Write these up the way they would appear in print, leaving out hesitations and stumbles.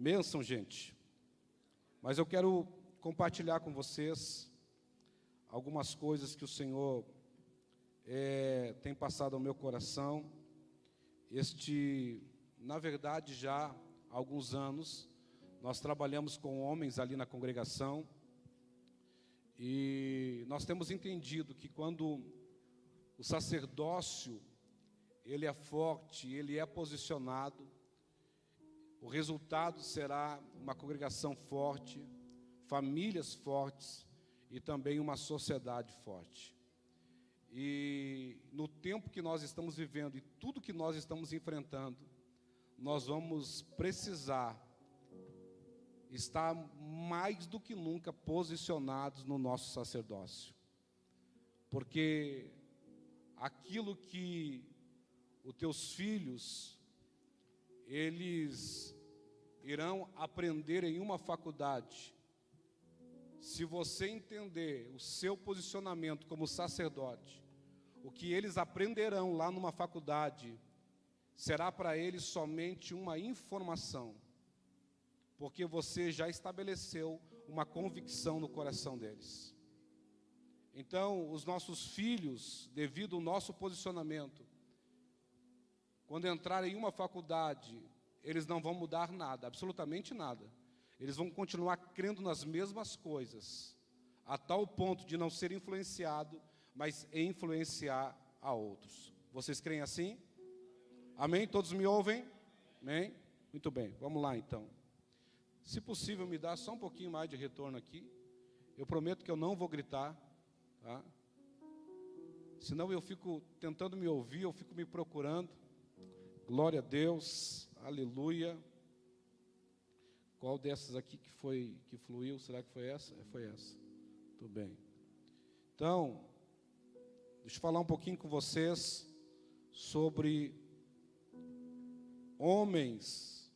Bênção, gente. Mas eu quero compartilhar com vocês algumas coisas que o Senhor tem passado ao meu coração. Na verdade, já há alguns anos, nós trabalhamos com homens ali na congregação e nós temos entendido que quando o sacerdócio, ele é forte, ele é posicionado, o resultado será uma congregação forte, famílias fortes e também uma sociedade forte. E no tempo que nós estamos vivendo e tudo que nós estamos enfrentando, nós vamos precisar estar mais do que nunca posicionados no nosso sacerdócio. Porque aquilo que os teus filhos, eles irão aprender em uma faculdade, se você entender o seu posicionamento como sacerdote, o que eles aprenderão lá numa faculdade, será para eles somente uma informação, porque você já estabeleceu uma convicção no coração deles. Então, os nossos filhos, devido ao nosso posicionamento, quando entrarem em uma faculdade, eles não vão mudar nada, absolutamente nada. Eles vão continuar crendo nas mesmas coisas, a tal ponto de não ser influenciado, mas influenciar a outros. Vocês creem assim? Amém? Todos me ouvem? Amém? Muito bem, vamos lá então. Se possível, me dá só um pouquinho mais de retorno aqui. Eu prometo que eu não vou gritar, tá? Senão eu fico tentando me ouvir, eu fico me procurando. Glória a Deus, aleluia. Qual dessas aqui que fluiu? Será que foi essa? Foi essa. Tudo bem. Então, deixa eu falar um pouquinho com vocês sobre homens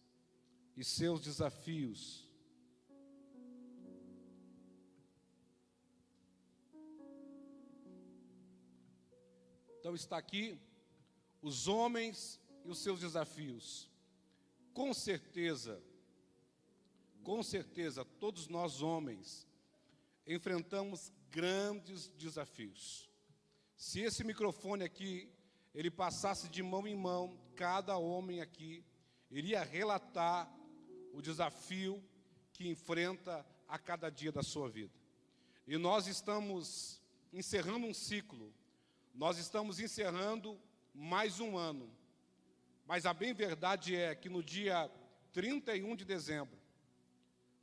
e seus desafios. Então está aqui os homens e os seus desafios. Com certeza, todos nós homens enfrentamos grandes desafios. Se esse microfone aqui, ele passasse de mão em mão, cada homem aqui iria relatar o desafio que enfrenta a cada dia da sua vida. E nós estamos encerrando um ciclo, nós estamos encerrando mais um ano. Mas a bem verdade é que no dia 31 de dezembro,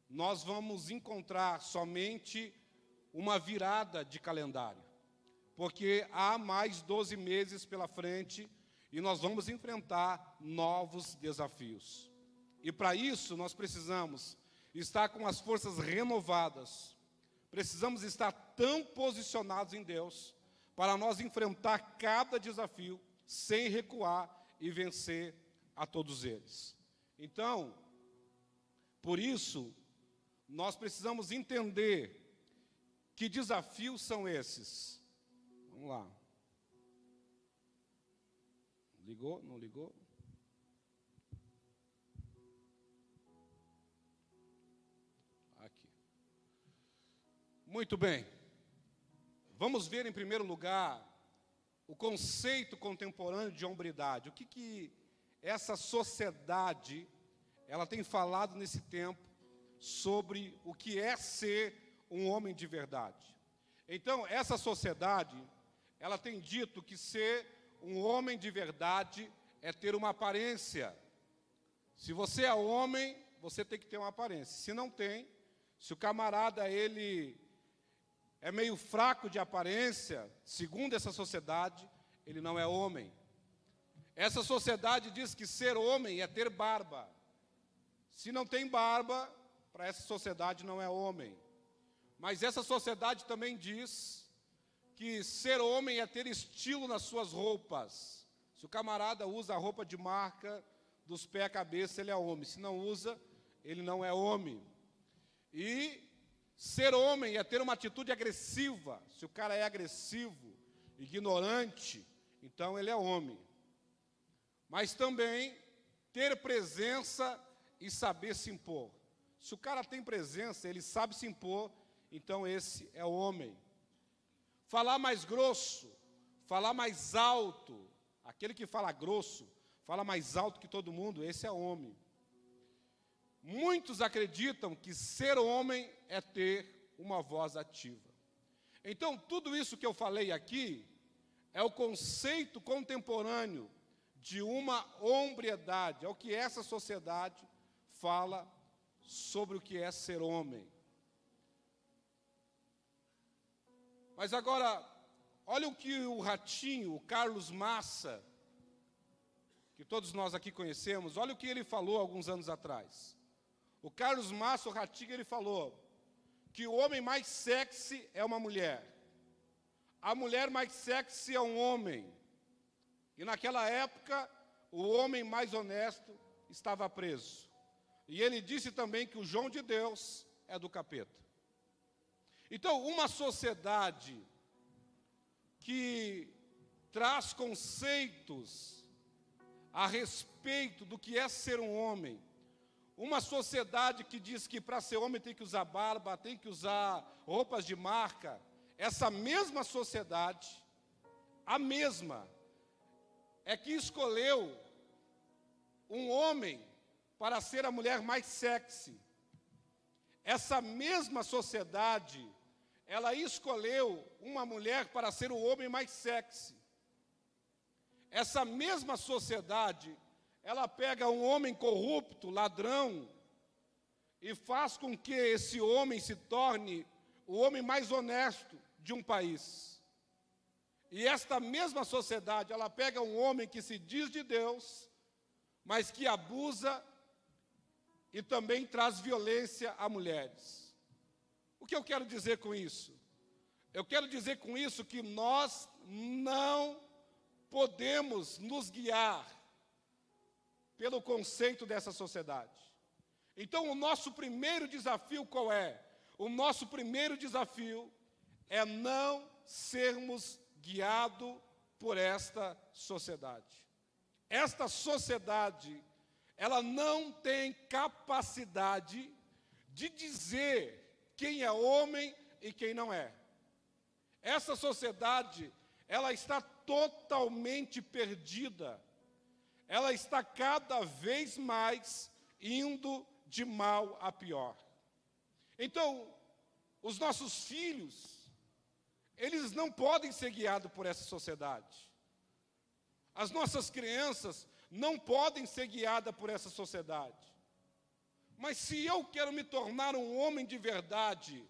nós vamos encontrar somente uma virada de calendário, porque há mais 12 meses pela frente e nós vamos enfrentar novos desafios. E para isso nós precisamos estar com as forças renovadas, precisamos estar tão posicionados em Deus para nós enfrentar cada desafio sem recuar e vencer a todos eles. Então, por isso, nós precisamos entender que desafios são esses. Vamos lá. Ligou? Não ligou? Aqui. Muito bem. Vamos ver, em primeiro lugar, o conceito contemporâneo de hombridade. O que essa sociedade ela tem falado nesse tempo sobre o que é ser um homem de verdade. Então, essa sociedade, ela tem dito que ser um homem de verdade é ter uma aparência. Se você é homem, você tem que ter uma aparência. Se não tem, se o camarada, ele é meio fraco de aparência, segundo essa sociedade, ele não é homem. Essa sociedade diz que ser homem é ter barba. Se não tem barba, para essa sociedade não é homem. Mas essa sociedade também diz que ser homem é ter estilo nas suas roupas. Se o camarada usa a roupa de marca, dos pés à cabeça, ele é homem. Se não usa, ele não é homem. E ser homem é ter uma atitude agressiva. Se o cara é agressivo, ignorante, então ele é homem. Mas também ter presença e saber se impor. Se o cara tem presença, ele sabe se impor, então esse é o homem. Falar mais grosso, falar mais alto, aquele que fala grosso, fala mais alto que todo mundo, esse é homem. Muitos acreditam que ser homem é ter uma voz ativa. Então, tudo isso que eu falei aqui é o conceito contemporâneo de uma hombridade, é o que essa sociedade fala sobre o que é ser homem. Mas agora, olha o que o Ratinho, o Carlos Massa, que todos nós aqui conhecemos, olha o que ele falou alguns anos atrás. O Carlos Massa, o Ratinho, ele falou que o homem mais sexy é uma mulher. A mulher mais sexy é um homem. E naquela época, o homem mais honesto estava preso. E ele disse também que o João de Deus é do capeta. Então, uma sociedade que traz conceitos a respeito do que é ser um homem, uma sociedade que diz que para ser homem tem que usar barba, tem que usar roupas de marca, essa mesma sociedade, a mesma, é que escolheu um homem para ser a mulher mais sexy. Essa mesma sociedade, ela escolheu uma mulher para ser o homem mais sexy. Essa mesma sociedade, ela pega um homem corrupto, ladrão, e faz com que esse homem se torne o homem mais honesto de um país. E esta mesma sociedade, ela pega um homem que se diz de Deus, mas que abusa e também traz violência a mulheres. O que eu quero dizer com isso? Eu quero dizer com isso que nós não podemos nos guiar pelo conceito dessa sociedade. Então, o nosso primeiro desafio qual é? O nosso primeiro desafio é não sermos guiados por esta sociedade. Esta sociedade, ela não tem capacidade de dizer quem é homem e quem não é. Essa sociedade, ela está totalmente perdida. Ela está cada vez mais indo de mal a pior. Então, os nossos filhos, eles não podem ser guiados por essa sociedade. As nossas crianças não podem ser guiadas por essa sociedade. Mas se eu quero me tornar um homem de verdade,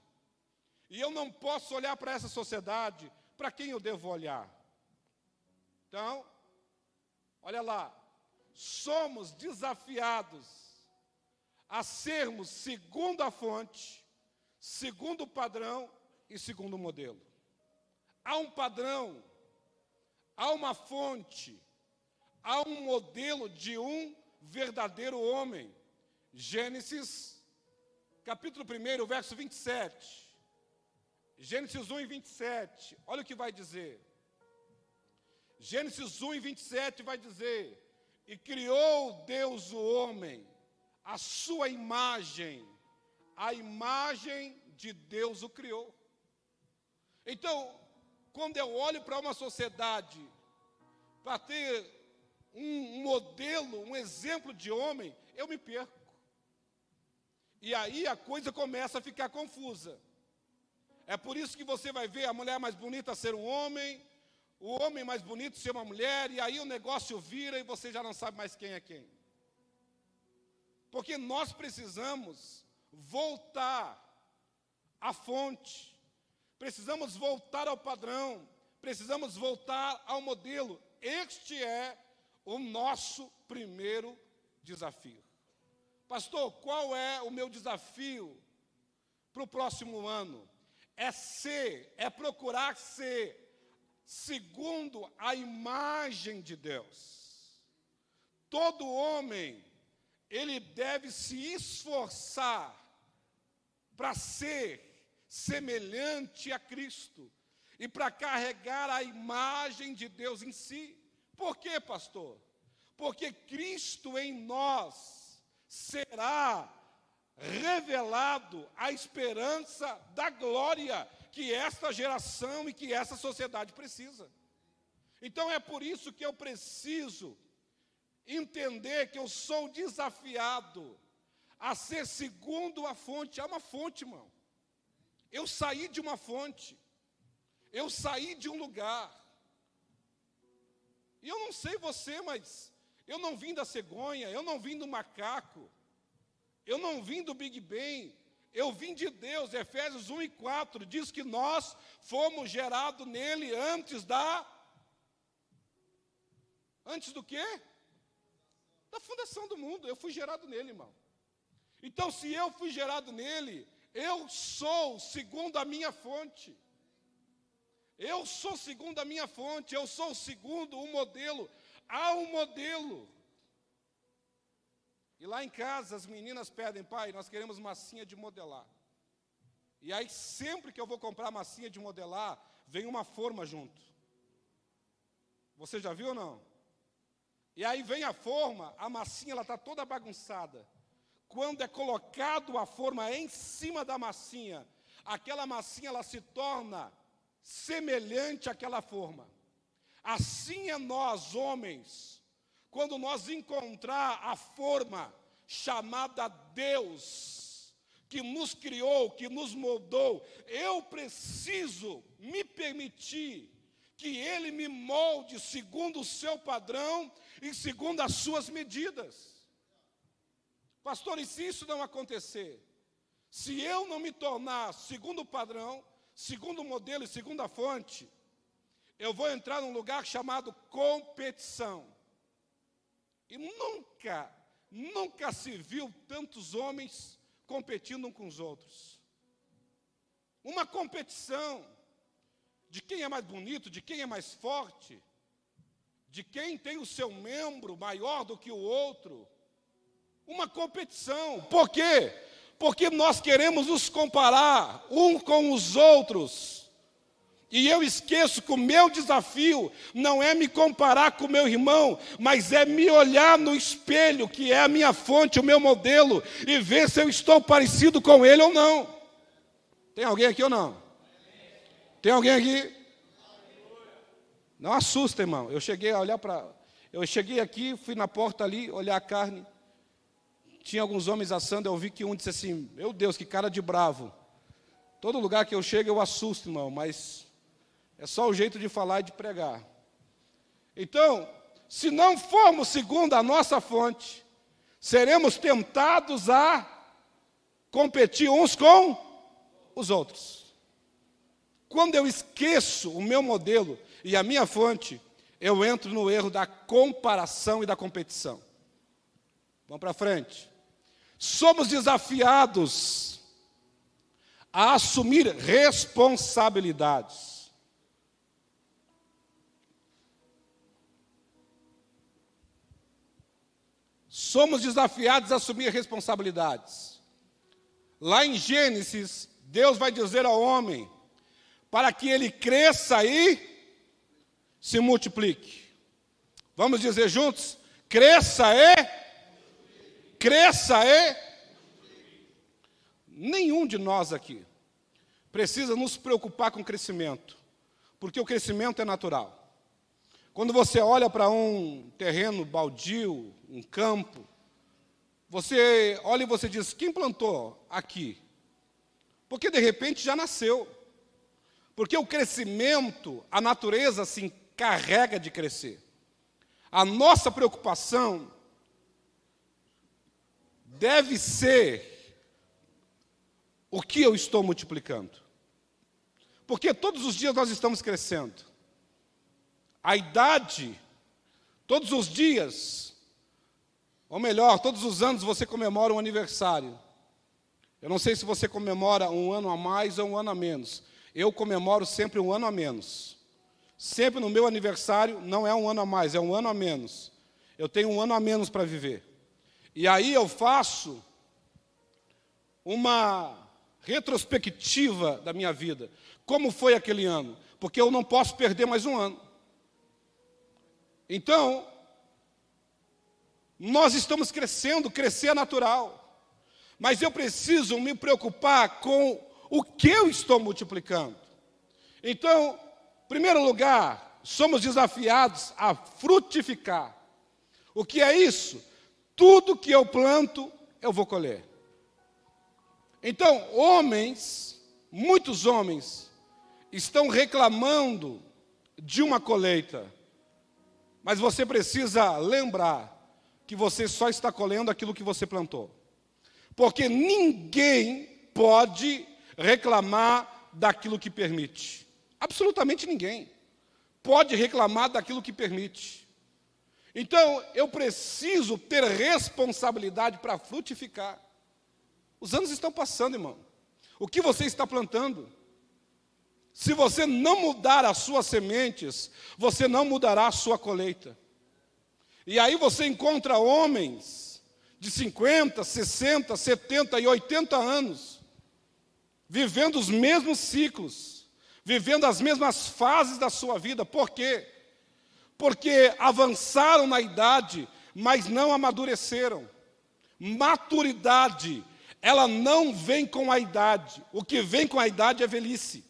e eu não posso olhar para essa sociedade, para quem eu devo olhar? Então, olha lá, somos desafiados a sermos segundo a fonte, segundo o padrão e segundo o modelo. Há um padrão, há uma fonte, há um modelo de um verdadeiro homem. Gênesis, capítulo 1, verso 27. Gênesis 1 e 27, olha o que vai dizer. Gênesis 1 e 27 vai dizer: e criou Deus o homem, a sua imagem, a imagem de Deus o criou. Então, quando eu olho para uma sociedade, para ter um modelo, um exemplo de homem, eu me perco. E aí a coisa começa a ficar confusa. É por isso que você vai ver a mulher mais bonita ser um homem, o homem mais bonito ser uma mulher, e aí o negócio vira e você já não sabe mais quem é quem. Porque nós precisamos voltar à fonte, precisamos voltar ao padrão, precisamos voltar ao modelo. Este é o nosso primeiro desafio. Pastor, qual é o meu desafio para o próximo ano? É procurar ser segundo a imagem de Deus. Todo homem, ele deve se esforçar para ser semelhante a Cristo e para carregar a imagem de Deus em si. Por quê, pastor? Porque Cristo em nós será revelado a esperança da glória que esta geração e que essa sociedade precisa. Então é por isso que eu preciso entender que eu sou desafiado a ser segundo a fonte. Há uma fonte, irmão. Eu saí de uma fonte. Eu saí de um lugar. E eu não sei você, mas eu não vim da cegonha, eu não vim do macaco, eu não vim do Big Bang, eu vim de Deus. Efésios 1:4 diz que nós fomos gerados nele antes do quê? Da fundação do mundo. Eu fui gerado nele, irmão. Então, se eu fui gerado nele, eu sou segundo a minha fonte. Eu sou segundo a minha fonte, eu sou segundo o modelo. Há um modelo. E lá em casa as meninas pedem: pai, nós queremos massinha de modelar. E aí sempre que eu vou comprar massinha de modelar, vem uma forma junto. Você já viu ou não? E aí vem a forma, a massinha ela está toda bagunçada. Quando é colocado a forma em cima da massinha, aquela massinha ela se torna semelhante àquela forma. Assim é nós, homens, quando nós encontrar a forma chamada Deus, que nos criou, que nos moldou, eu preciso me permitir que Ele me molde segundo o seu padrão e segundo as suas medidas. Pastor, e se isso não acontecer? Se eu não me tornar segundo o padrão, segundo o modelo e segundo a fonte, eu vou entrar num lugar chamado competição. E nunca se viu tantos homens competindo uns com os outros. Uma competição de quem é mais bonito, de quem é mais forte, de quem tem o seu membro maior do que o outro. Uma competição. Por quê? Porque nós queremos nos comparar uns com os outros. E eu esqueço que o meu desafio não é me comparar com o meu irmão, mas é me olhar no espelho, que é a minha fonte, o meu modelo, e ver se eu estou parecido com ele ou não. Tem alguém aqui ou não? Tem alguém aqui? Não assusta, irmão. Eu cheguei aqui, fui na porta ali, olhar a carne. Tinha alguns homens assando, eu vi que um disse assim: meu Deus, que cara de bravo. Todo lugar que eu chego eu assusto, irmão, mas é só o jeito de falar e de pregar. Então, se não formos segundo a nossa fonte, seremos tentados a competir uns com os outros. Quando eu esqueço o meu modelo e a minha fonte, eu entro no erro da comparação e da competição. Vamos para frente. Somos desafiados a assumir responsabilidades. Somos desafiados a assumir responsabilidades. Lá em Gênesis, Deus vai dizer ao homem para que ele cresça e se multiplique. Vamos dizer juntos? Cresça e... Nenhum de nós aqui precisa nos preocupar com crescimento, porque o crescimento é natural. Quando você olha para um terreno baldio, um campo, você olha e você diz: quem plantou aqui? Porque de repente já nasceu. Porque o crescimento, a natureza se encarrega de crescer. A nossa preocupação deve ser o que eu estou multiplicando. Porque todos os dias nós estamos crescendo. A idade, todos os dias, ou melhor, todos os anos você comemora um aniversário. Eu não sei se você comemora um ano a mais ou um ano a menos. Eu comemoro sempre um ano a menos. Sempre no meu aniversário não é um ano a mais, é um ano a menos. Eu tenho um ano a menos para viver. E aí eu faço uma retrospectiva da minha vida. Como foi aquele ano? Porque eu não posso perder mais um ano. Então, Nós estamos crescendo, crescer é natural. Mas eu preciso me preocupar com o que eu estou multiplicando. Então, em primeiro lugar, somos desafiados a frutificar. O que é isso? Tudo que eu planto, eu vou colher. Então, muitos homens, estão reclamando de uma colheita. Mas você precisa lembrar que você só está colhendo aquilo que você plantou. Porque ninguém pode reclamar daquilo que permite. Absolutamente ninguém pode reclamar daquilo que permite. Então, eu preciso ter responsabilidade para frutificar. Os anos estão passando, irmão. O que você está plantando? Se você não mudar as suas sementes, você não mudará a sua colheita. E aí você encontra homens de 50, 60, 70 e 80 anos, vivendo os mesmos ciclos, vivendo as mesmas fases da sua vida. Por quê? Porque avançaram na idade, mas não amadureceram. Maturidade, ela não vem com a idade. O que vem com a idade é velhice.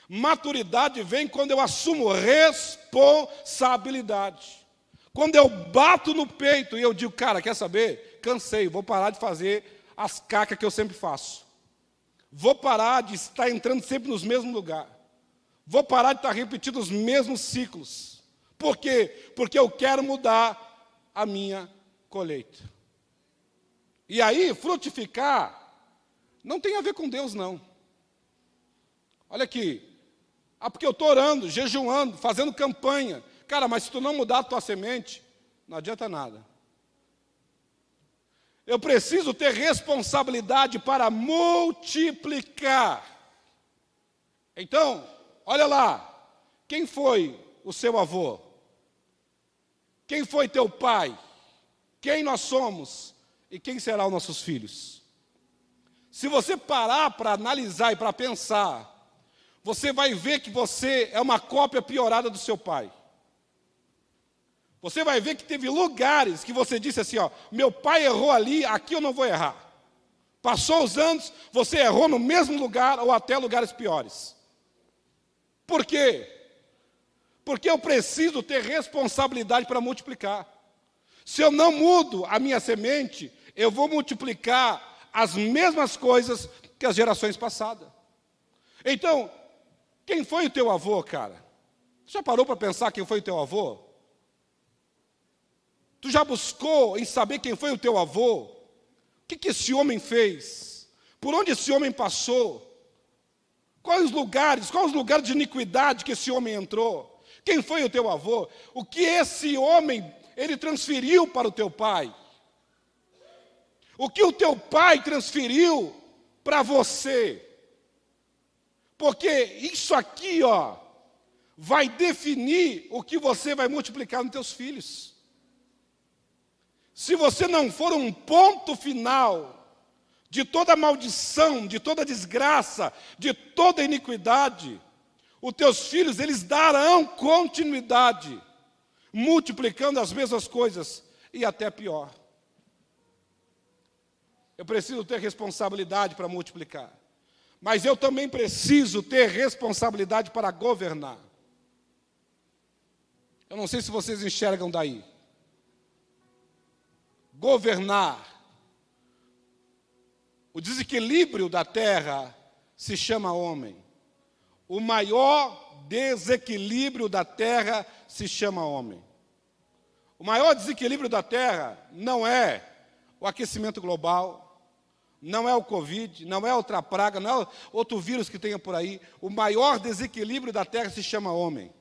Maturidade vem quando eu assumo responsabilidade. Quando eu bato no peito e eu digo, cara, quer saber? Cansei, vou parar de fazer as cacas que eu sempre faço. Vou parar de estar entrando sempre nos mesmos lugares. Vou parar de estar repetindo os mesmos ciclos. Por quê? Porque eu quero mudar a minha colheita. E aí, frutificar não tem a ver com Deus, não. Olha aqui. Porque eu estou orando, jejuando, fazendo campanha. Cara, mas se tu não mudar a tua semente, não adianta nada. Eu preciso ter responsabilidade para multiplicar. Então, olha lá. Quem foi o seu avô? Quem foi teu pai? Quem nós somos? E quem serão os nossos filhos? Se você parar para analisar e para pensar, você vai ver que você é uma cópia piorada do seu pai. Você vai ver que teve lugares que você disse assim, ó, meu pai errou ali, aqui eu não vou errar. Passou os anos, você errou no mesmo lugar ou até lugares piores. Por quê? Porque eu preciso ter responsabilidade para multiplicar. Se eu não mudo a minha semente, eu vou multiplicar as mesmas coisas que as gerações passadas. Então, quem foi o teu avô, cara? Tu já parou para pensar quem foi o teu avô? Tu já buscou em saber quem foi o teu avô? O que esse homem fez? Por onde esse homem passou? Quais os lugares de iniquidade que esse homem entrou? Quem foi o teu avô? O que esse homem, ele transferiu para o teu pai? O que o teu pai transferiu para você? Porque isso aqui, ó, vai definir o que você vai multiplicar nos teus filhos. Se você não for um ponto final de toda maldição, de toda desgraça, de toda iniquidade, os teus filhos, eles darão continuidade, multiplicando as mesmas coisas e até pior. Eu preciso ter responsabilidade para multiplicar. Mas eu também preciso ter responsabilidade para governar. Eu não sei se vocês enxergam daí. Governar. O desequilíbrio da terra se chama homem. O maior desequilíbrio da terra se chama homem. O maior desequilíbrio da terra não é o aquecimento global, não é o Covid, não é outra praga, não é outro vírus que tenha por aí. O maior desequilíbrio da terra se chama homem.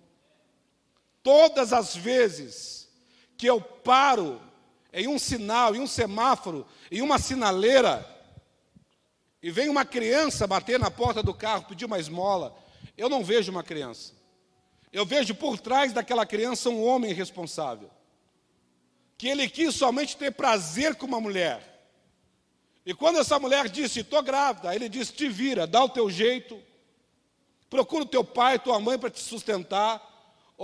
Todas as vezes que eu paro em um sinal, em um semáforo, em uma sinaleira, e vem uma criança bater na porta do carro, pedir uma esmola, eu não vejo uma criança. Eu vejo por trás daquela criança um homem responsável, que ele quis somente ter prazer com uma mulher. E quando essa mulher disse, estou grávida, ele disse, te vira, dá o teu jeito, procura o teu pai, tua mãe para te sustentar,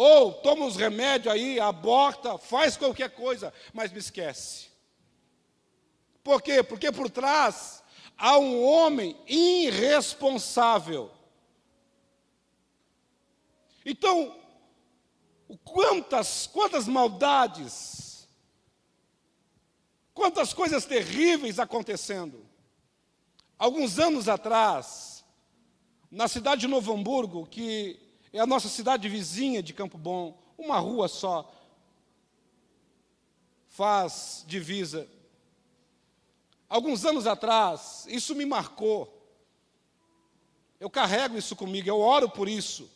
ou toma uns remédios aí, aborta, faz qualquer coisa, mas me esquece. Por quê? Porque por trás há um homem irresponsável. Então, quantas maldades, quantas coisas terríveis acontecendo. Alguns anos atrás, na cidade de Novo Hamburgo, que é a nossa cidade vizinha de Campo Bom, uma rua só faz divisa. Alguns anos atrás, isso me marcou. Eu carrego isso comigo, eu oro por isso.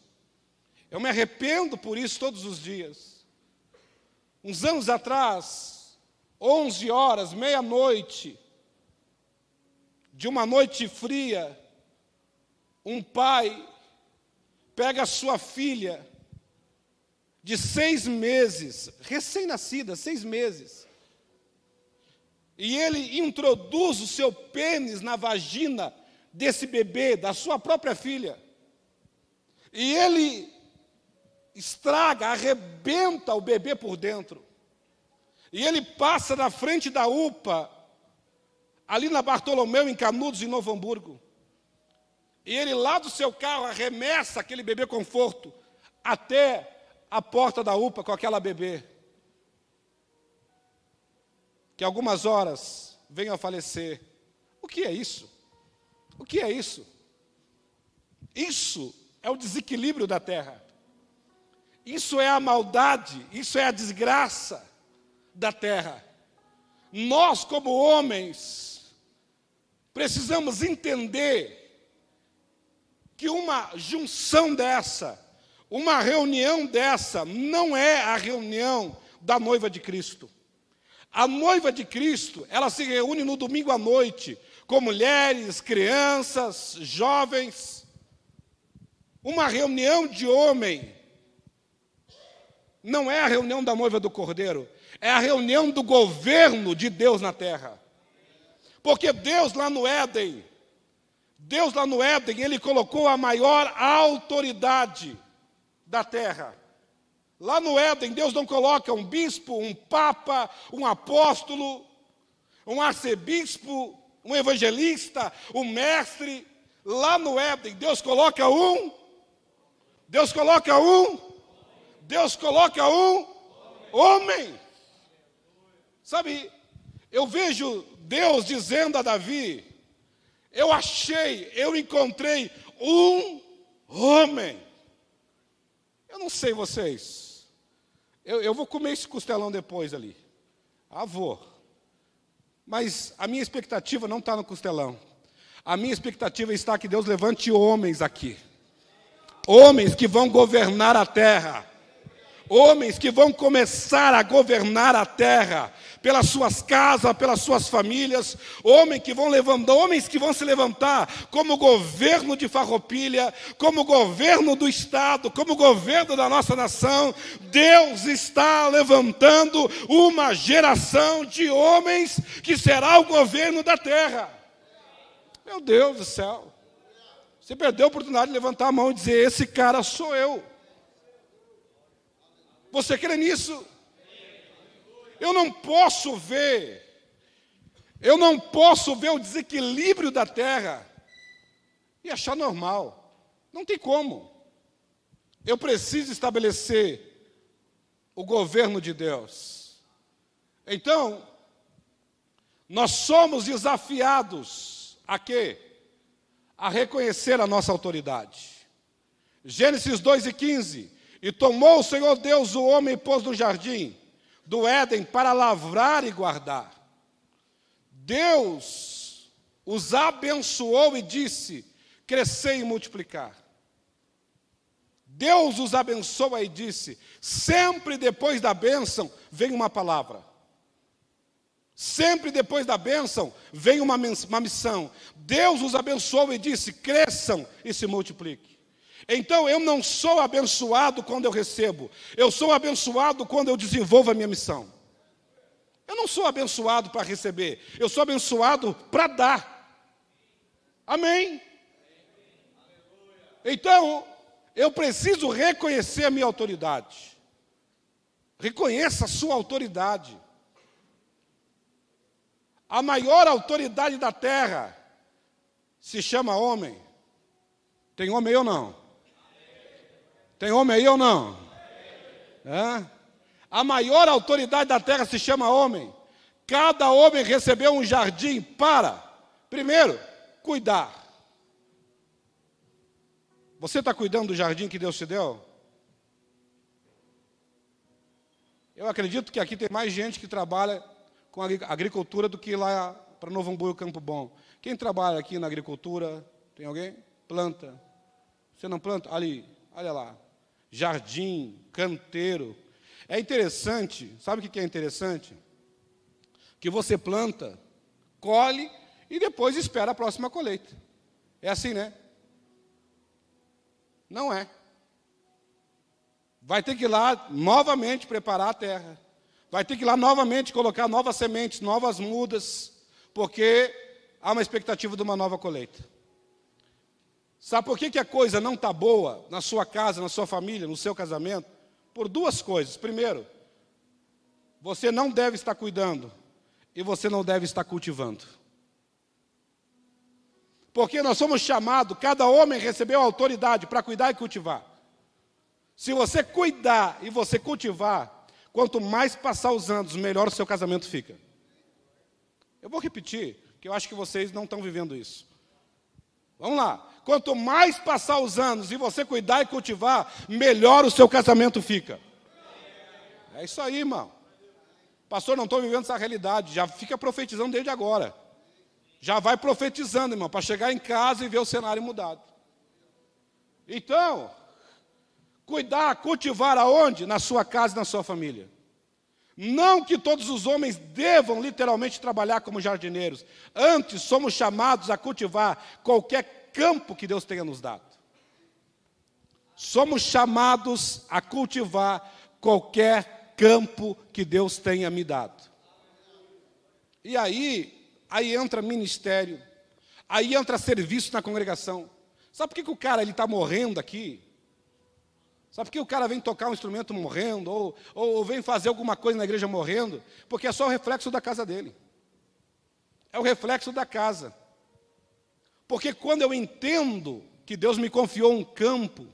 Eu me arrependo por isso todos os dias. Uns anos atrás, 11 horas, meia-noite, de uma noite fria, um pai pega a sua filha de 6 meses, recém-nascida, 6 meses, e ele introduz o seu pênis na vagina desse bebê, da sua própria filha, e ele estraga, arrebenta o bebê por dentro, e ele passa na frente da UPA, ali na Bartolomeu, em Canudos, em Novo Hamburgo, e ele lá do seu carro arremessa aquele bebê conforto até a porta da UPA com aquela bebê, que algumas horas venham a falecer. O que é isso? O que é isso? Isso é o desequilíbrio da terra. Isso é a maldade, isso é a desgraça da terra. Nós, como homens, precisamos entender que uma junção dessa, uma reunião dessa, não é a reunião da noiva de Cristo. A noiva de Cristo, ela se reúne no domingo à noite, com mulheres, crianças, jovens. Uma reunião de homem não é a reunião da noiva do Cordeiro, é a reunião do governo de Deus na terra. Porque Deus lá no Éden, Ele colocou a maior autoridade da terra. Lá no Éden, Deus não coloca um bispo, um papa, um apóstolo, um arcebispo, um evangelista, um mestre. Lá no Éden, Deus coloca um homem. Sabe, eu vejo Deus dizendo a Davi, eu encontrei um homem. Eu não sei vocês, eu vou comer esse costelão depois ali, vou. Mas a minha expectativa não está no costelão. A minha expectativa está que Deus levante homens aqui. Homens que vão governar a terra. Homens que vão começar a governar a terra, pelas suas casas, pelas suas famílias, homens que vão se levantar como governo de Farroupilha, como governo do Estado, como governo da nossa nação. Deus está levantando uma geração de homens que será o governo da terra. Meu Deus do céu, você perdeu a oportunidade de levantar a mão e dizer, esse cara sou eu. Você crê nisso? Eu não posso ver o desequilíbrio da terra e achar normal. Não tem como. Eu preciso estabelecer o governo de Deus. Então, nós somos desafiados a quê? A reconhecer a nossa autoridade. Gênesis 2:15. E tomou o Senhor Deus o homem e pôs no jardim do Éden para lavrar e guardar. Deus os abençoou e disse, crescei e multiplicar. Deus os abençoa e disse, sempre depois da bênção vem uma palavra. Sempre depois da bênção vem uma missão. Deus os abençoou e disse, cresçam e se multipliquem. Então, eu não sou abençoado quando eu recebo. Eu sou abençoado quando eu desenvolvo a minha missão. Eu não sou abençoado para receber. Eu sou abençoado para dar. Amém? Então, eu preciso reconhecer a minha autoridade. Reconheça a sua autoridade. A maior autoridade da terra se chama homem. Tem homem aí ou não? Tem homem aí ou não? É? A maior autoridade da terra se chama homem. Cada homem recebeu um jardim para, primeiro, cuidar. Você está cuidando do jardim que Deus te deu? Eu acredito que aqui tem mais gente que trabalha com agricultura do que lá para Novo Hamburgo, Campo Bom. Quem trabalha aqui na agricultura? Tem alguém? Planta. Você não planta? Ali, olha lá. Jardim, canteiro. É interessante, sabe o que é interessante? Que você planta, colhe e depois espera a próxima colheita. É assim, né? Não é. Vai ter que ir lá novamente preparar a terra. Vai ter que ir lá novamente colocar novas sementes, novas mudas, porque há uma expectativa de uma nova colheita. Sabe por que a coisa não está boa na sua casa, na sua família, no seu casamento? Por duas coisas. Primeiro, você não deve estar cuidando e você não deve estar cultivando. Porque nós somos chamados, cada homem recebeu autoridade para cuidar e cultivar. Se você cuidar e você cultivar, quanto mais passar os anos, melhor o seu casamento fica. Eu vou repetir, que eu acho que vocês não estão vivendo isso. Vamos lá. Quanto mais passar os anos e você cuidar e cultivar, melhor o seu casamento fica. É isso aí, irmão. Pastor, não estou vivendo essa realidade. Já fica profetizando desde agora. Já vai profetizando, irmão, para chegar em casa e ver o cenário mudado. Então, cuidar, cultivar aonde? Na sua casa e na sua família. Não que todos os homens devam literalmente trabalhar como jardineiros. Antes, somos chamados a cultivar qualquer campo que Deus tenha nos dado. Somos chamados a cultivar qualquer campo que Deus tenha me dado. E aí entra ministério, aí entra serviço na congregação. Sabe por que o cara está morrendo aqui? Sabe por que o cara vem tocar um instrumento morrendo, ou vem fazer alguma coisa na igreja morrendo? Porque é só o reflexo da casa dele. É o reflexo da casa. Porque quando eu entendo que Deus me confiou um campo,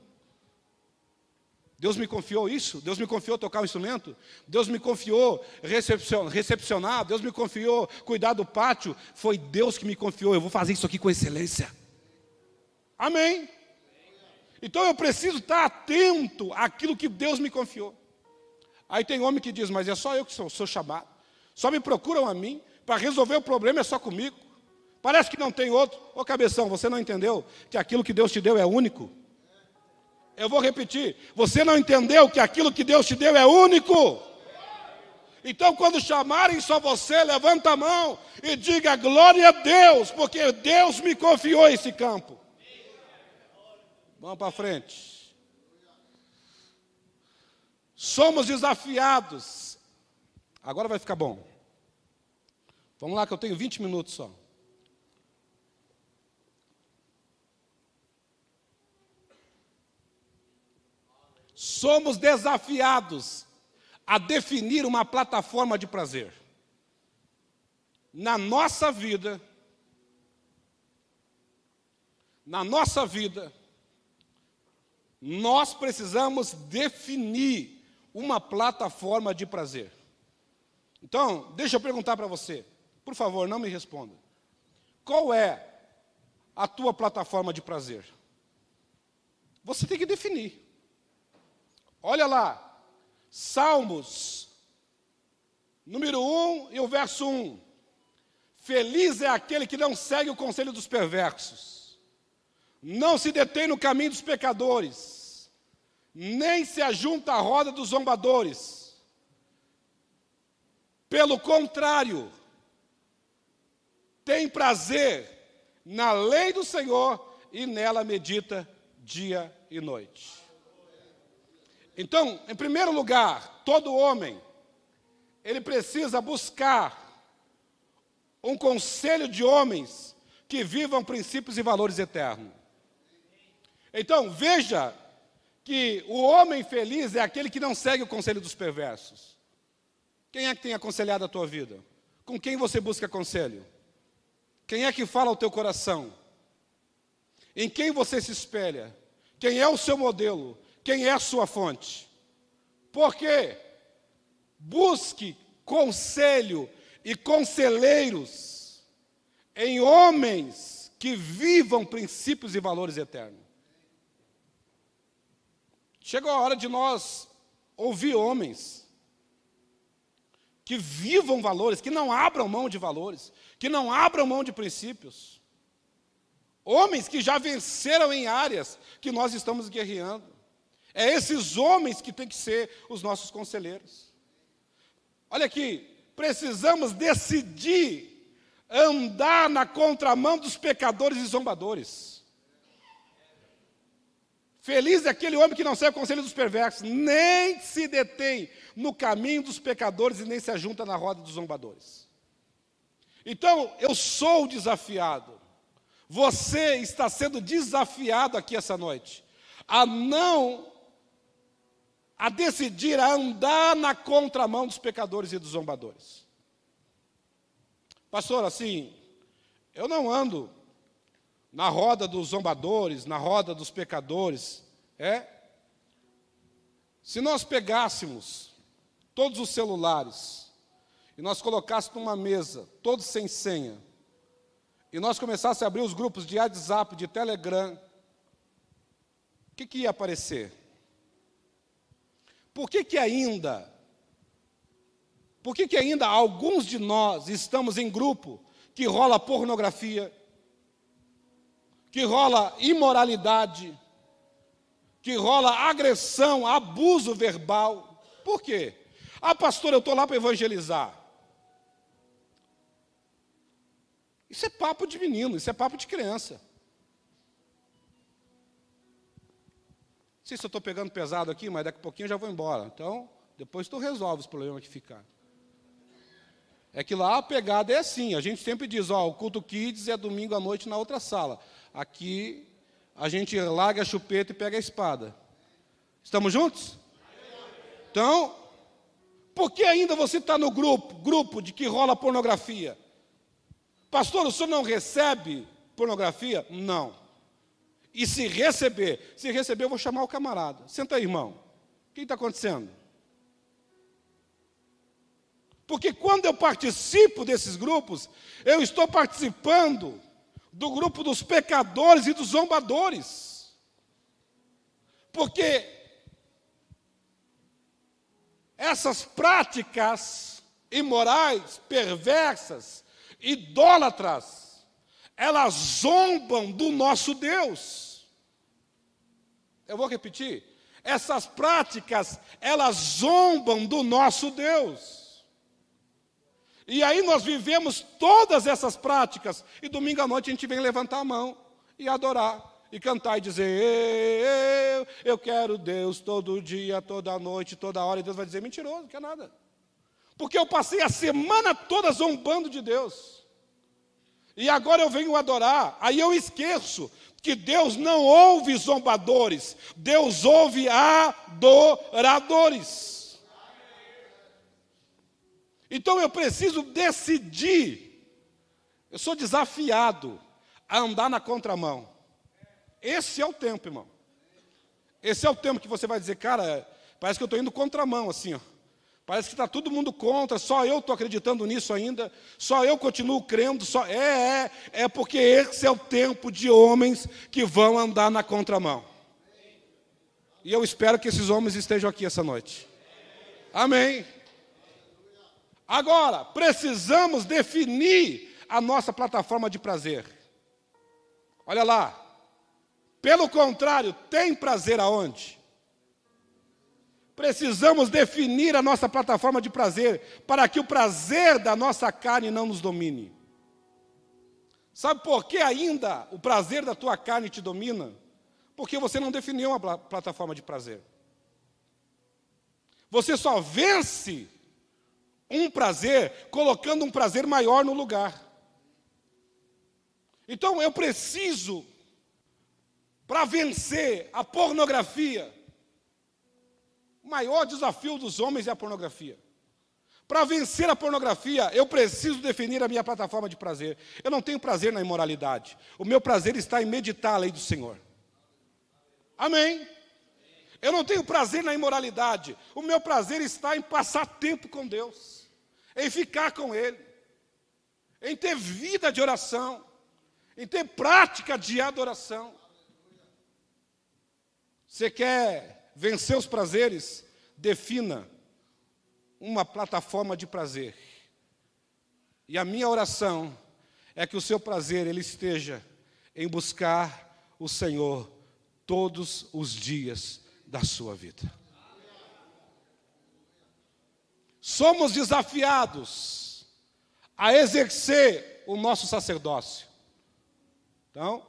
Deus me confiou isso, Deus me confiou tocar um instrumento, Deus me confiou recepcionar, Deus me confiou cuidar do pátio, foi Deus que me confiou, eu vou fazer isso aqui com excelência. Amém? Então eu preciso estar atento àquilo que Deus me confiou. Aí tem homem que diz, mas é só eu que sou chamado, só me procuram a mim, para resolver o problema é só comigo. Parece que não tem outro. Ô cabeção, você não entendeu que aquilo que Deus te deu é único? Eu vou repetir. Você não entendeu que aquilo que Deus te deu é único? Então, quando chamarem só você, levanta a mão e diga glória a Deus, porque Deus me confiou esse campo. Vamos para frente. Somos desafiados. Agora vai ficar bom. Vamos lá que eu tenho 20 minutos só. Somos desafiados a definir uma plataforma de prazer. Na nossa vida, nós precisamos definir uma plataforma de prazer. Então, deixa eu perguntar para você, por favor, não me responda. Qual é a tua plataforma de prazer? Você tem que definir. Olha lá, Salmos, número 1 e o verso 1. Feliz é aquele que não segue o conselho dos perversos, não se detém no caminho dos pecadores, nem se ajunta à roda dos zombadores. Pelo contrário, tem prazer na lei do Senhor e nela medita dia e noite. Então, em primeiro lugar, todo homem, ele precisa buscar um conselho de homens que vivam princípios e valores eternos. Então, veja que o homem feliz é aquele que não segue o conselho dos perversos. Quem é que tem aconselhado a tua vida? Com quem você busca conselho? Quem é que fala ao teu coração? Em quem você se espelha? Quem é o seu modelo? Quem é a sua fonte? Por quê? Busque conselho e conselheiros em homens que vivam princípios e valores eternos. Chegou a hora de nós ouvir homens que vivam valores, que não abram mão de valores, que não abram mão de princípios. Homens que já venceram em áreas que nós estamos guerreando. É esses homens que têm que ser os nossos conselheiros. Olha aqui, precisamos decidir andar na contramão dos pecadores e zombadores. Feliz é aquele homem que não segue o conselho dos perversos, nem se detém no caminho dos pecadores e nem se ajunta na roda dos zombadores. Então, eu sou desafiado. Você está sendo desafiado aqui essa noite a decidir, a andar na contramão dos pecadores e dos zombadores. Pastor, assim, eu não ando na roda dos zombadores, na roda dos pecadores. Se nós pegássemos todos os celulares e nós colocássemos numa mesa, todos sem senha, e nós começássemos a abrir os grupos de WhatsApp, de Telegram, o que ia aparecer? Por que ainda alguns de nós estamos em grupo que rola pornografia, que rola imoralidade, que rola agressão, abuso verbal? Por quê? Ah, pastor, eu estou lá para evangelizar. Isso é papo de menino, isso é papo de criança. Não sei se eu estou pegando pesado aqui, mas daqui a pouquinho eu já vou embora. Então, depois tu resolve os problemas que ficar. É que lá a pegada é assim, a gente sempre diz, o culto kids é domingo à noite na outra sala. Aqui, a gente larga a chupeta e pega a espada. Estamos juntos? Então, por que ainda você está no grupo de que rola pornografia? Pastor, o senhor não recebe pornografia? Não. E se receber eu vou chamar o camarada. Senta aí, irmão. O que está acontecendo? Porque quando eu participo desses grupos, eu estou participando do grupo dos pecadores e dos zombadores. Porque essas práticas imorais, perversas, idólatras, elas zombam do nosso Deus. Eu vou repetir. Essas práticas, elas zombam do nosso Deus. E aí nós vivemos todas essas práticas, e domingo à noite a gente vem levantar a mão e adorar, e cantar e dizer, eu quero Deus todo dia, toda noite, toda hora, e Deus vai dizer, mentiroso, não quer nada. Porque eu passei a semana toda zombando de Deus. E agora eu venho adorar, aí eu esqueço que Deus não ouve zombadores, Deus ouve adoradores. Então eu preciso decidir, eu sou desafiado a andar na contramão. Esse é o tempo, irmão. Esse é o tempo que você vai dizer, cara, parece que eu estou indo contramão, assim, ó. Parece que está todo mundo contra, só eu estou acreditando nisso ainda, só eu continuo crendo, é porque esse é o tempo de homens que vão andar na contramão. E eu espero que esses homens estejam aqui essa noite. Amém. Agora, precisamos definir a nossa plataforma de prazer. Olha lá. Pelo contrário, tem prazer aonde? Precisamos definir a nossa plataforma de prazer para que o prazer da nossa carne não nos domine. Sabe por que ainda o prazer da tua carne te domina? Porque você não definiu uma plataforma de prazer. Você só vence um prazer colocando um prazer maior no lugar. Então eu preciso, para vencer a pornografia, O maior desafio dos homens é a pornografia. Para vencer a pornografia, eu preciso definir a minha plataforma de prazer. Eu não tenho prazer na imoralidade. O meu prazer está em meditar a lei do Senhor. Amém? Eu não tenho prazer na imoralidade. O meu prazer está em passar tempo com Deus, em ficar com Ele, em ter vida de oração, em ter prática de adoração. Você quer vencer os prazeres? Defina uma plataforma de prazer. E a minha oração é que o seu prazer ele esteja em buscar o Senhor todos os dias da sua vida. Somos desafiados a exercer o nosso sacerdócio. Então,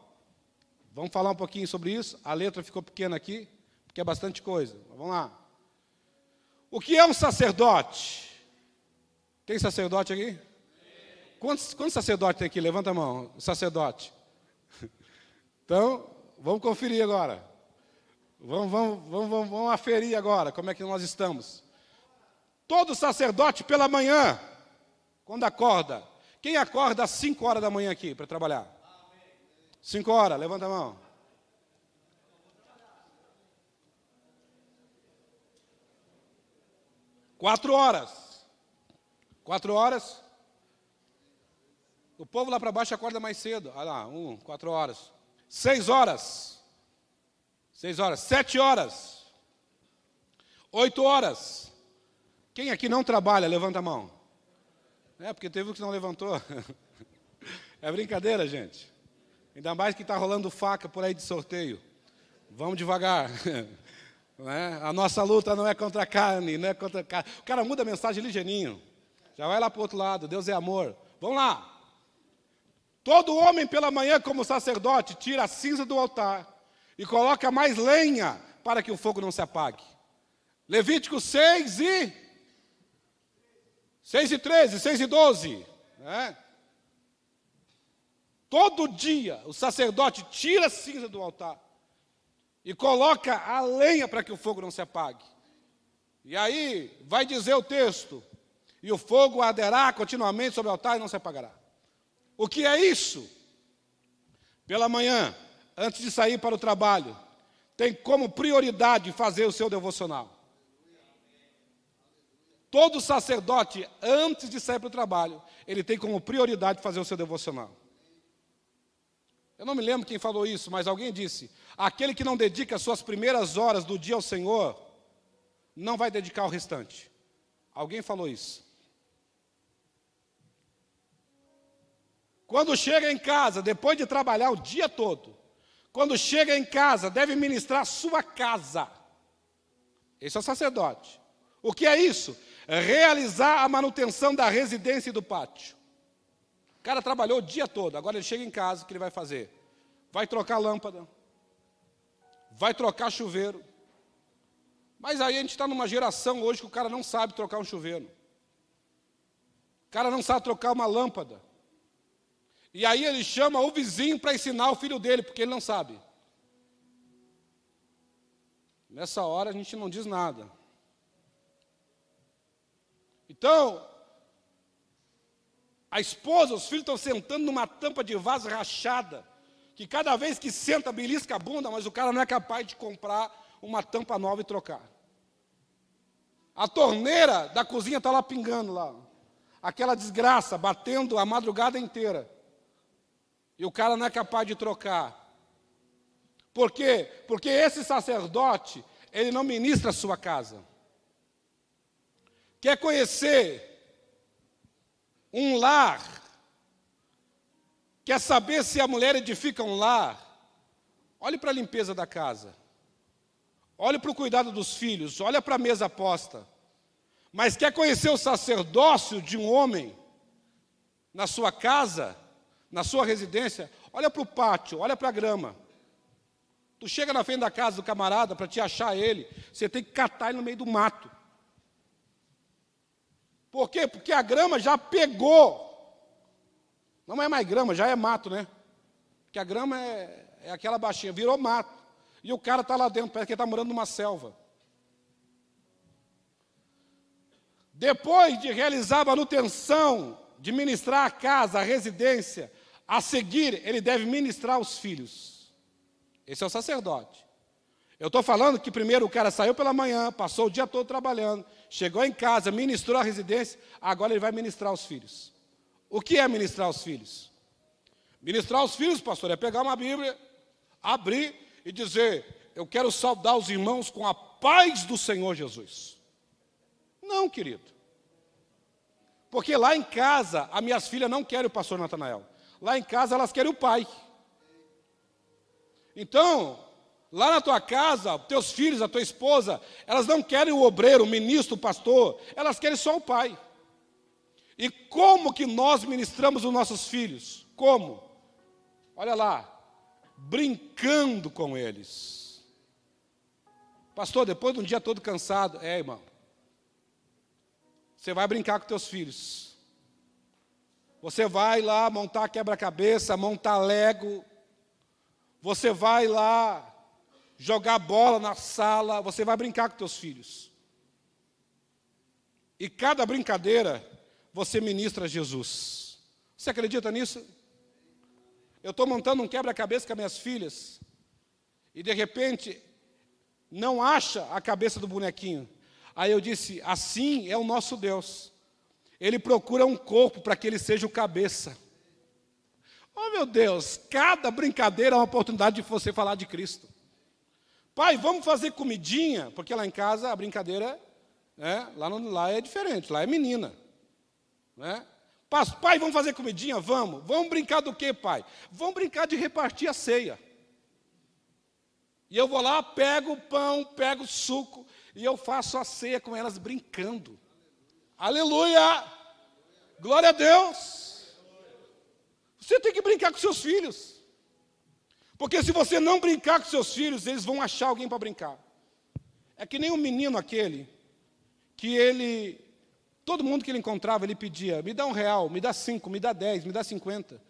vamos falar um pouquinho sobre isso. A letra ficou pequena aqui, porque é bastante coisa. Vamos lá. O que é um sacerdote? Tem sacerdote aqui? Quantos sacerdotes tem aqui? Levanta a mão. Sacerdote. Então, vamos conferir agora. Vamos aferir agora como é que nós estamos. Todo sacerdote pela manhã, quando acorda. Quem acorda às 5 horas da manhã aqui para trabalhar? 5 horas, levanta a mão. 4 horas. 4 horas. O povo lá para baixo acorda mais cedo. Olha lá, 4 horas. 6 horas. 6 horas. 7 horas. 8 horas. Quem aqui não trabalha, levanta a mão. É, porque teve um que não levantou. É brincadeira, gente. Ainda mais que está rolando faca por aí de sorteio. Vamos devagar. A nossa luta não é contra a carne, não é contra a carne. O cara muda a mensagem ligeirinho. Já vai lá para o outro lado, Deus é amor. Vamos lá. Todo homem pela manhã, como sacerdote, tira a cinza do altar e coloca mais lenha para que o fogo não se apague. Levítico 6 e 13, 6 e 12. Né? Todo dia o sacerdote tira a cinza do altar e coloca a lenha para que o fogo não se apague. E aí vai dizer o texto, e o fogo arderá continuamente sobre o altar e não se apagará. O que é isso? Pela manhã, antes de sair para o trabalho, tem como prioridade fazer o seu devocional. Todo sacerdote, antes de sair para o trabalho, ele tem como prioridade fazer o seu devocional. Eu não me lembro quem falou isso, mas alguém disse, aquele que não dedica as suas primeiras horas do dia ao Senhor, não vai dedicar o restante. Alguém falou isso. Quando chega em casa, depois de trabalhar o dia todo, quando chega em casa, deve ministrar a sua casa. Esse é o sacerdote. O que é isso? É realizar a manutenção da residência e do pátio. O cara trabalhou o dia todo, agora ele chega em casa, o que ele vai fazer? Vai trocar lâmpada, vai trocar chuveiro. Mas aí a gente está numa geração hoje que o cara não sabe trocar um chuveiro. O cara não sabe trocar uma lâmpada. E aí ele chama o vizinho para ensinar o filho dele, porque ele não sabe. Nessa hora a gente não diz nada. Então, a esposa, os filhos estão sentando numa tampa de vaso rachada, que cada vez que senta, belisca a bunda, mas o cara não é capaz de comprar uma tampa nova e trocar. A torneira da cozinha está lá pingando lá. Aquela desgraça, batendo a madrugada inteira. E o cara não é capaz de trocar. Por quê? Porque esse sacerdote, ele não ministra a sua casa. Quer conhecer um lar, quer saber se a mulher edifica um lar, olhe para a limpeza da casa, olhe para o cuidado dos filhos, olhe para a mesa posta. Mas quer conhecer o sacerdócio de um homem na sua casa, na sua residência, olha para o pátio, olha para a grama. Tu chega na frente da casa do camarada, para te achar ele, você tem que catar ele no meio do mato. Por quê? Porque a grama já pegou. Não é mais grama, já é mato, né? Porque a grama é aquela baixinha, virou mato. E o cara está lá dentro, parece que ele está morando numa selva. Depois de realizar a manutenção, de ministrar a casa, a residência, a seguir, ele deve ministrar os filhos. Esse é o sacerdote. Eu estou falando que primeiro o cara saiu pela manhã, passou o dia todo trabalhando, chegou em casa, ministrou a residência, agora ele vai ministrar os filhos. O que é ministrar os filhos? Ministrar os filhos, pastor, é pegar uma Bíblia, abrir e dizer: eu quero saudar os irmãos com a paz do Senhor Jesus. Não, querido. Porque lá em casa, as minhas filhas não querem o pastor Natanael. Lá em casa, elas querem o pai. Então, lá na tua casa, teus filhos, a tua esposa, elas não querem o obreiro, o ministro, o pastor, elas querem só o pai. E como que nós ministramos os nossos filhos? Como? Olha lá, brincando com eles. Pastor, depois de um dia todo cansado, irmão, você vai brincar com teus filhos. Você vai lá montar quebra-cabeça, montar Lego. Você vai lá jogar bola na sala. Você vai brincar com teus filhos. E cada brincadeira, você ministra Jesus. Você acredita nisso? Eu estou montando um quebra-cabeça com as minhas filhas. E de repente, não acha a cabeça do bonequinho. Aí eu disse: assim é o nosso Deus. Ele procura um corpo para que ele seja o cabeça. Oh, meu Deus, cada brincadeira é uma oportunidade de você falar de Cristo. Pai, vamos fazer comidinha? Porque lá em casa a brincadeira, lá é diferente, lá é menina. Né? Pai, vamos fazer comidinha? Vamos. Vamos brincar do quê, pai? Vamos brincar de repartir a ceia. E eu vou lá, pego o pão, pego o suco, e eu faço a ceia com elas brincando. Aleluia! Glória a Deus! Você tem que brincar com seus filhos. Porque se você não brincar com seus filhos, eles vão achar alguém para brincar. É que nem um menino aquele, que todo mundo que ele encontrava, ele pedia: me dá R$1, me dá 5, me dá 10, me dá 50.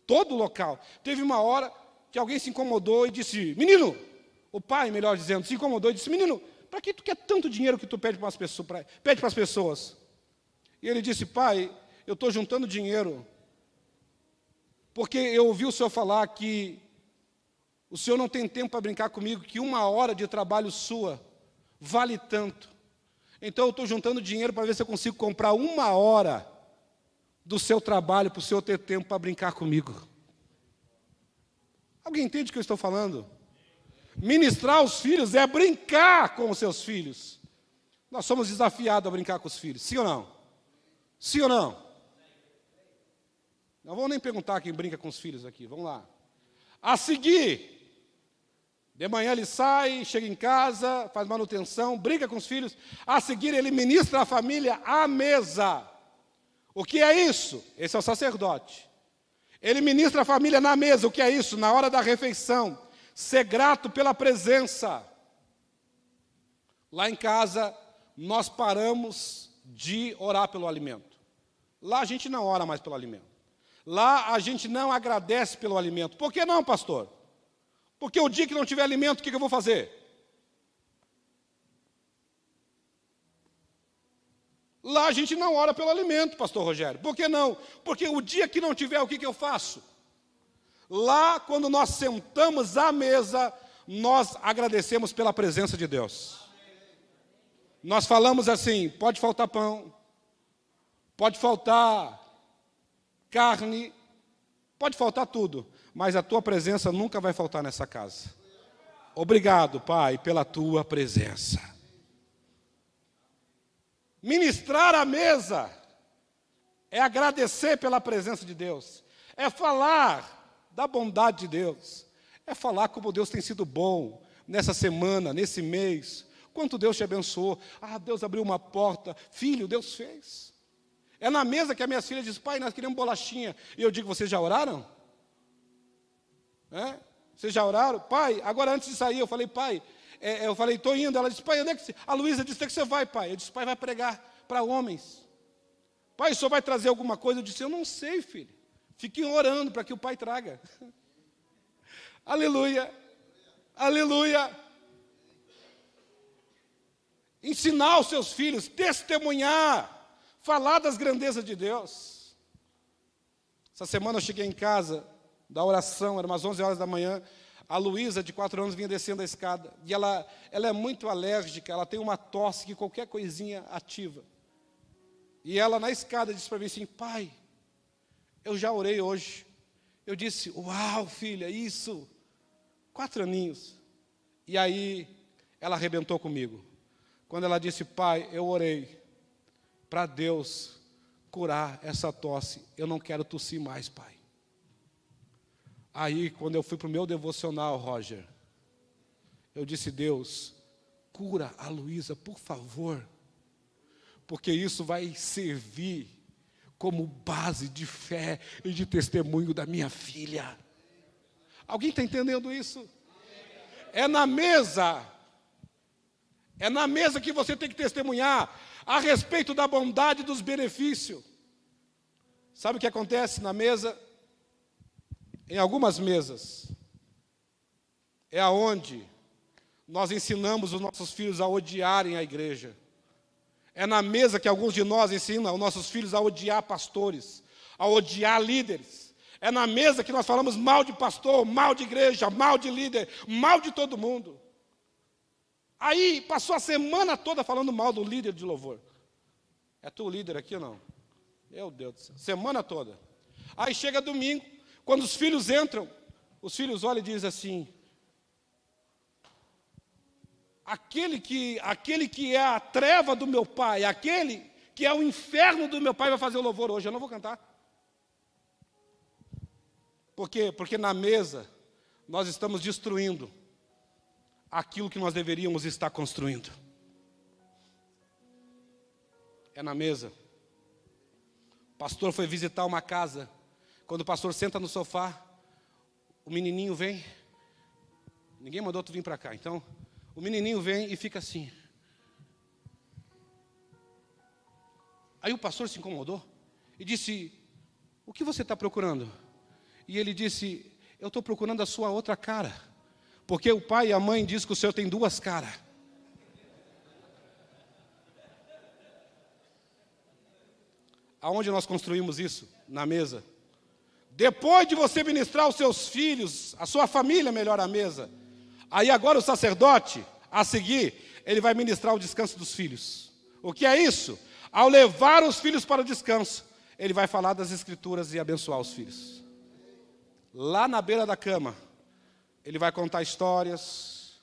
Todo local. Teve uma hora que alguém se incomodou e disse: menino, o pai, melhor dizendo, se incomodou e disse: menino, para que tu quer tanto dinheiro que tu pede para as pessoas? E ele disse: pai, eu estou juntando dinheiro, porque eu ouvi o senhor falar que o senhor não tem tempo para brincar comigo, que 1 hora de trabalho sua vale tanto. Então eu estou juntando dinheiro para ver se eu consigo comprar 1 hora do seu trabalho, para o senhor ter tempo para brincar comigo. Alguém entende o que eu estou falando? Ministrar os filhos é brincar com os seus filhos. Nós somos desafiados a brincar com os filhos, sim ou não? Sim ou não? Não vamos nem perguntar quem brinca com os filhos aqui, vamos lá. A seguir, de manhã ele sai, chega em casa, faz manutenção, brinca com os filhos. A seguir ele ministra a família à mesa. O que é isso? Esse é o sacerdote. Ele ministra a família na mesa. O que é isso? Na hora da refeição. Ser grato pela presença. Lá em casa, nós paramos de orar pelo alimento. Lá a gente não ora mais pelo alimento. Lá a gente não agradece pelo alimento. Por que não, pastor? Porque o dia que não tiver alimento, o que eu vou fazer? Lá a gente não ora pelo alimento, pastor Rogério. Por que não? Porque o dia que não tiver, o que eu faço? Lá, quando nós sentamos à mesa, nós agradecemos pela presença de Deus. Nós falamos assim: pode faltar pão, pode faltar carne, pode faltar tudo, mas a tua presença nunca vai faltar nessa casa. Obrigado, Pai, pela tua presença. Ministrar a mesa é agradecer pela presença de Deus, é falar da bondade de Deus, é falar como Deus tem sido bom nessa semana, nesse mês, quanto Deus te abençoou. Deus abriu uma porta, filho, Deus fez. É na mesa que as minhas filhas dizem: pai, nós queremos bolachinha. E eu digo: vocês já oraram? Vocês já oraram? Pai, agora antes de sair, eu falei: pai, estou indo. Ela disse: pai, onde é que você... A Luísa disse: onde é que você vai, pai? Eu disse: pai, vai pregar para homens. Pai, o senhor vai trazer alguma coisa? Eu disse: eu não sei, filho. Fiquem orando para que o pai traga. Aleluia, aleluia. Ensinar os seus filhos, testemunhar. falar das grandezas de Deus. Essa semana eu cheguei em casa da oração, eram umas 11 horas da manhã, a Luísa, de 4 anos, vinha descendo a escada, e ela é muito alérgica, ela tem uma tosse que qualquer coisinha ativa. E ela, na escada, disse para mim assim: pai, eu já orei hoje. Eu disse: uau, filha, isso, 4 aninhos. E aí, ela arrebentou comigo. Quando ela disse: pai, eu orei para Deus curar essa tosse, eu não quero tossir mais, pai. Aí, quando eu fui para o meu devocional, Roger, eu disse: Deus, cura a Luísa, por favor, porque isso vai servir como base de fé e de testemunho da minha filha. Alguém está entendendo isso? É na mesa que você tem que testemunhar a respeito da bondade e dos benefícios. Sabe o que acontece na mesa? Em algumas mesas, é aonde nós ensinamos os nossos filhos a odiarem a igreja. É na mesa que alguns de nós ensinam os nossos filhos a odiar pastores, a odiar líderes. É na mesa que nós falamos mal de pastor, mal de igreja, mal de líder, mal de todo mundo. Aí passou a semana toda falando mal do líder de louvor. É tu o líder aqui ou não? Meu Deus do céu, semana toda. Aí chega domingo, quando os filhos entram, os filhos olham e dizem assim: aquele que é a treva do meu pai, aquele que é o inferno do meu pai vai fazer o louvor hoje, eu não vou cantar. Por quê? Porque na mesa nós estamos destruindo aquilo que nós deveríamos estar construindo. É na mesa. O pastor foi visitar uma casa. Quando o pastor senta no sofá, o menininho vem. Ninguém mandou tu vir para cá. Então, o menininho vem e fica assim. Aí o pastor se incomodou e disse: o que você está procurando? E ele disse: eu estou procurando a sua outra cara. Porque o pai e a mãe dizem que o senhor tem 2 caras. Aonde nós construímos isso? Na mesa. Depois de você ministrar os seus filhos, a sua família melhor à mesa, aí agora o sacerdote, a seguir, ele vai ministrar o descanso dos filhos. O que é isso? Ao levar os filhos para o descanso, ele vai falar das escrituras e abençoar os filhos. Lá na beira da cama, ele vai contar histórias,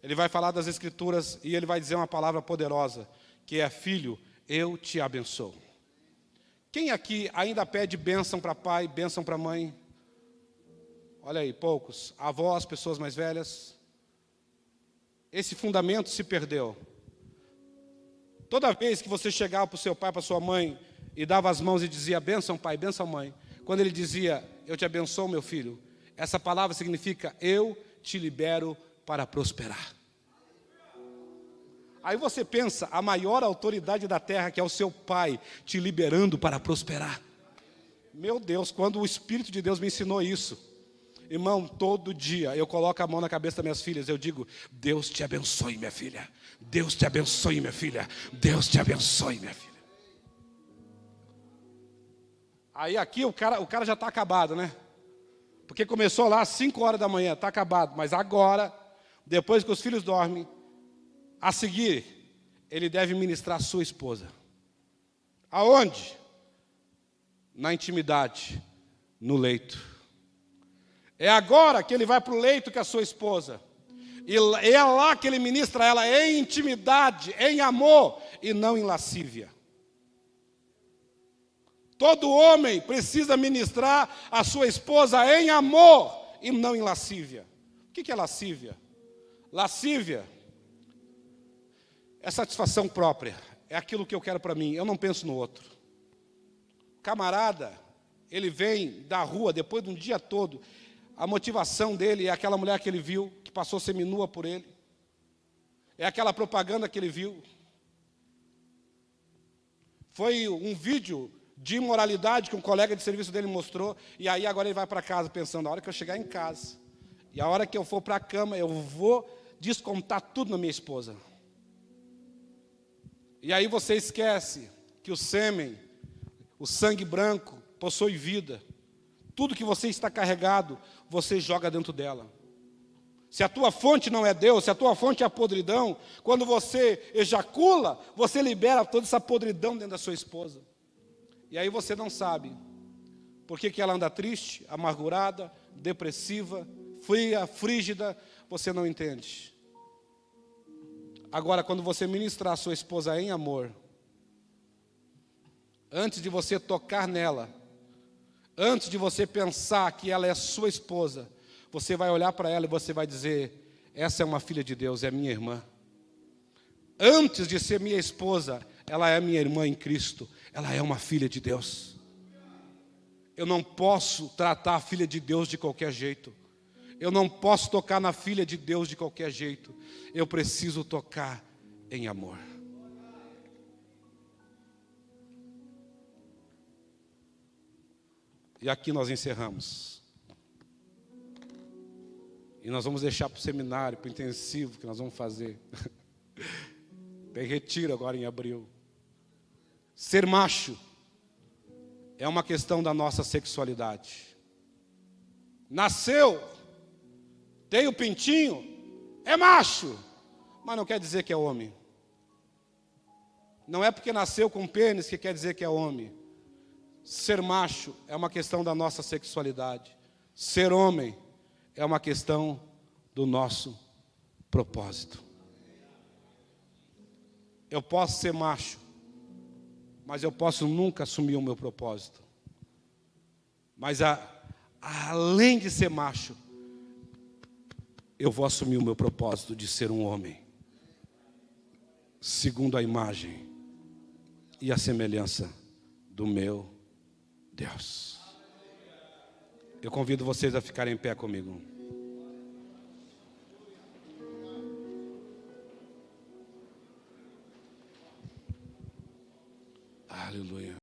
ele vai falar das escrituras e ele vai dizer uma palavra poderosa, que é: filho, eu te abençoo. Quem aqui ainda pede bênção para pai, bênção para mãe? Olha aí, poucos. Avós, pessoas mais velhas. Esse fundamento se perdeu. Toda vez que você chegava para o seu pai, para a sua mãe, e dava as mãos e dizia: bênção pai, bênção mãe. Quando ele dizia: eu te abençoo, meu filho, essa palavra significa: eu te libero para prosperar. Aí você pensa, a maior autoridade da terra, que é o seu pai, te liberando para prosperar. Meu Deus, quando o Espírito de Deus me ensinou isso, irmão, todo dia eu coloco a mão na cabeça das minhas filhas, eu digo: Deus te abençoe, minha filha. Deus te abençoe, minha filha. Deus te abençoe, minha filha. Aí aqui o cara já está acabado, né? Porque começou lá às 5 horas da manhã, está acabado. Mas agora, depois que os filhos dormem, a seguir, ele deve ministrar a sua esposa. Aonde? Na intimidade, no leito. É agora que ele vai para o leito com a sua esposa. E é lá que ele ministra ela em intimidade, em amor e não em lascívia. Todo homem precisa ministrar a sua esposa em amor e não em lascívia. O que é lascívia? Lascívia é satisfação própria, é aquilo que eu quero para mim, eu não penso no outro. Camarada, ele vem da rua depois de um dia todo, a motivação dele é aquela mulher que ele viu, que passou seminua por ele, é aquela propaganda que ele viu. Foi um vídeo de imoralidade que um colega de serviço dele mostrou, e aí agora ele vai para casa pensando: a hora que eu chegar em casa, e a hora que eu for para a cama, eu vou descontar tudo na minha esposa. E aí você esquece que o sêmen, o sangue branco, possui vida. Tudo que você está carregado, você joga dentro dela. Se a tua fonte não é Deus, se a tua fonte é a podridão, quando você ejacula, você libera toda essa podridão dentro da sua esposa. E aí você não sabe por que ela anda triste, amargurada, depressiva, fria, frígida, você não entende. Agora, quando você ministrar a sua esposa em amor, antes de você tocar nela, antes de você pensar que ela é sua esposa, você vai olhar para ela e você vai dizer: essa é uma filha de Deus, é minha irmã. Antes de ser minha esposa, ela é minha irmã em Cristo, ela é uma filha de Deus. Eu não posso tratar a filha de Deus de qualquer jeito. Eu não posso tocar na filha de Deus de qualquer jeito. Eu preciso tocar em amor. E aqui nós encerramos. E nós vamos deixar para o seminário, para o intensivo que nós vamos fazer. Tem retiro agora em abril. Ser macho é uma questão da nossa sexualidade. Nasceu, tem o pintinho, é macho, mas não quer dizer que é homem. Não é porque nasceu com pênis que quer dizer que é homem. Ser macho é uma questão da nossa sexualidade. Ser homem é uma questão do nosso propósito. Eu posso ser macho, mas eu posso nunca assumir o meu propósito. Mas além de ser macho, eu vou assumir o meu propósito de ser um homem, segundo a imagem e a semelhança do meu Deus. Eu convido vocês a ficarem em pé comigo. Aleluia.